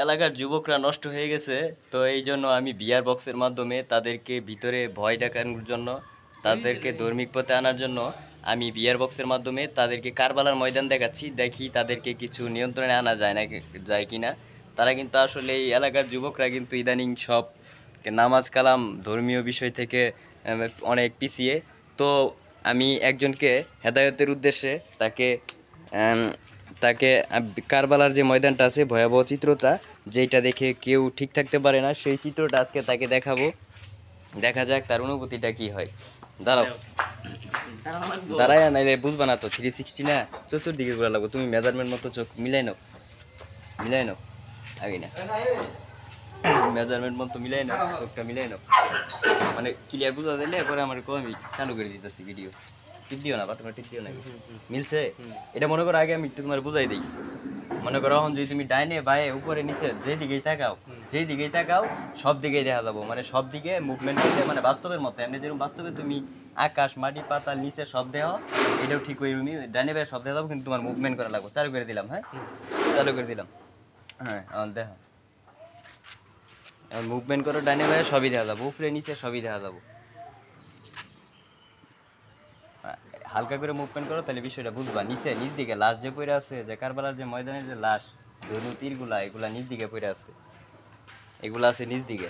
এলাকার যুবকরা নষ্ট হয়ে গেছে, তো এই জন্য আমি বিয়ার বক্সের মাধ্যমে তাদেরকে ভিতরে ভয় দেখানোর জন্য, তাদেরকে ধার্মিক পথে আনার জন্য আমি বিয়ার বক্সের মাধ্যমে তাদেরকে কারবালার ময়দান দেখাচ্ছি। দেখি তাদেরকে কিছু নিয়ন্ত্রণে আনা যায় না, যায় কি না। তারা কিন্তু আসলে এই এলাকার যুবকরা কিন্তু ইদানিং সব নামাজ কালাম ধর্মীয় বিষয় থেকে অনেক পিছিয়ে। তো আমি একজনকে হেদায়তের উদ্দেশ্যে তাকে আম, তাকে কারবালার যে ময়দানটা আছে, ভয়াবহ চিত্রটা যেটা দেখে কেউ ঠিক থাকতে পারে না, সেই চিত্রটা আজকে তাকে দেখাবো। দেখা যাক তার অনুভূতিটা কি হয়। দাঁড়াও, দাঁড়ায় নাইলে বুঝবা না তো। 360 না, চতুর্দিকে ঘোরা লাগবো। তুমি মেজারমেন্ট মতো চোখ মিলাই নাও, মিলাই নাও আগে না, মেজারমেন্ট মতো মিলাই নাও, চোখটা মিলাই নাও, মানে ক্লিয়ার বুঝা দিলে পরে আমার আমি চালু করে দিতেছি ভিডিও। টিপ দিও না বা তোমার টিপ দিও না, মিলছে? এটা মনে করো আগে আমি একটু তোমার বুঝাই দিই। মনে করো এখন যদি তুমি ডাইনে বায়ে উপরে নিচে যেদিকেই তাকাও, যেদিকেই তাকাও সব দিকেই দেখা যাবো, মানে সব দিকে মুভমেন্ট করলে, মানে বাস্তবের মতো। এমনি যেরকম বাস্তবে তুমি আকাশ মাটি পাতাল নিচে সব দেহ, এটাও ঠিক ওই ডাইনে বায়ে সব দেখা যাবো, কিন্তু তোমার মুভমেন্ট করা লাগবে। চালু করে দিলাম, হ্যাঁ চালু করে দিলাম। হ্যাঁ এখন দেখো, এখন মুভমেন্ট করো, ডাইনে বায়ে সবই দেখা যাবো, উপরে নিচে সবই দেখা যাবো। হালকা করে মুভমেন্ট করো, তাহলে বিষয়টা বুঝবা। নিচে নিচ দিকে লাশ যে পড়ে আছে, যে কারবালার যে ময়দানের যে লাশ, ধনু তীরগুলা, এগুলা নিচ দিকে পড়ে আছে, এগুলা আছে নিচ দিকে।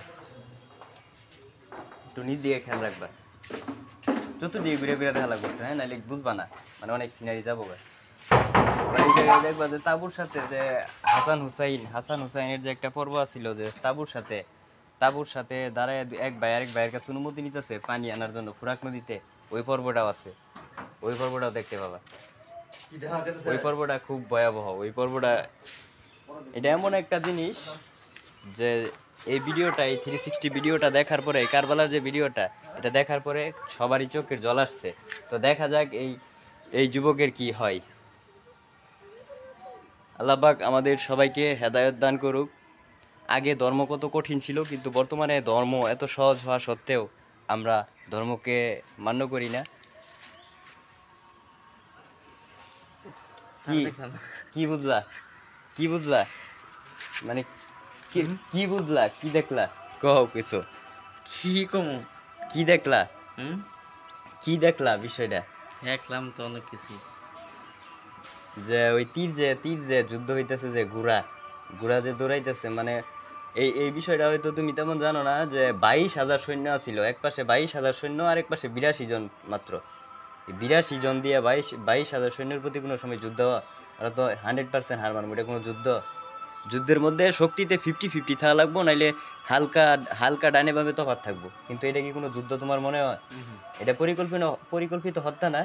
একটু নিচ দিকে খেয়াল রাখবা, চতুর্দিকে ঘুরে ঘুরে দেখা লাগবে, হ্যাঁ নাহলে বুঝবা না, মানে অনেক সিনারি যাবো। দেখবা যে তাবুর সাথে যে হাসান হুসাইনের যে একটা পর্ব আছিল, যে তাবুর সাথে দাঁড়ায় এক ভাই আরেক ভাইয়ের কাছে অনুমতি নিতেছে পানি আনার জন্য ফুরাক নদীতে, ওই পর্বটাও আছে, ওই পর্বটাও দেখতে পাবা। ওই পর্বটা খুব ভয়াবহ, ওই পর্বটা। এটা এমন একটা জিনিস যে এই ভিডিওটা, এই 360 ভিডিওটা দেখার পরে, কারবালার যে ভিডিওটা, এটা দেখার পরে সবারই চোখের জল আসছে। তো দেখা যাক এই এই যুবকের কি হয়। আল্লাহ পাক আমাদের সবাইকে হেদায়েত দান করুক। আগে ধর্ম কত কঠিন ছিল, কিন্তু বর্তমানে ধর্ম এত সহজ হওয়া সত্ত্বেও আমরা ধর্মকে মান্য করি না। কি কি বুঝলা, কি বুঝলা, মানে কি কি বুঝলা, কি দেখলা, কও কিছু। কি কমু কি দেখলা, হুম কি দেখলা বিষয়টা? দেখলাম তো অনেক কিছু। যে ওই তীর যে যুদ্ধ হইতেছে, যে ঘোড়া ঘোড়া যে দৌড়াইতেছে, মানে এই এই বিষয়টা হয়তো তুমি তেমন জানো না, যে 22,000 সৈন্য ছিল, এক পাশে 22,000 সৈন্য আর এক পাশে 82 জন মাত্র। 82 জন দিয়ে 22,000 সৈন্যের প্রতি কোনো সময় যুদ্ধ, ওরা তো 100% হার মানবো, এটা কোনো যুদ্ধ? যুদ্ধের মধ্যে শক্তিতে 50-50 থাকা লাগবো, নাইলে হালকা হালকা ডানে বামে তফাৎ থাকবো, কিন্তু এটা কি কোনো যুদ্ধ তোমার মনে হয়? এটা পরিকল্পিত হত্যা না?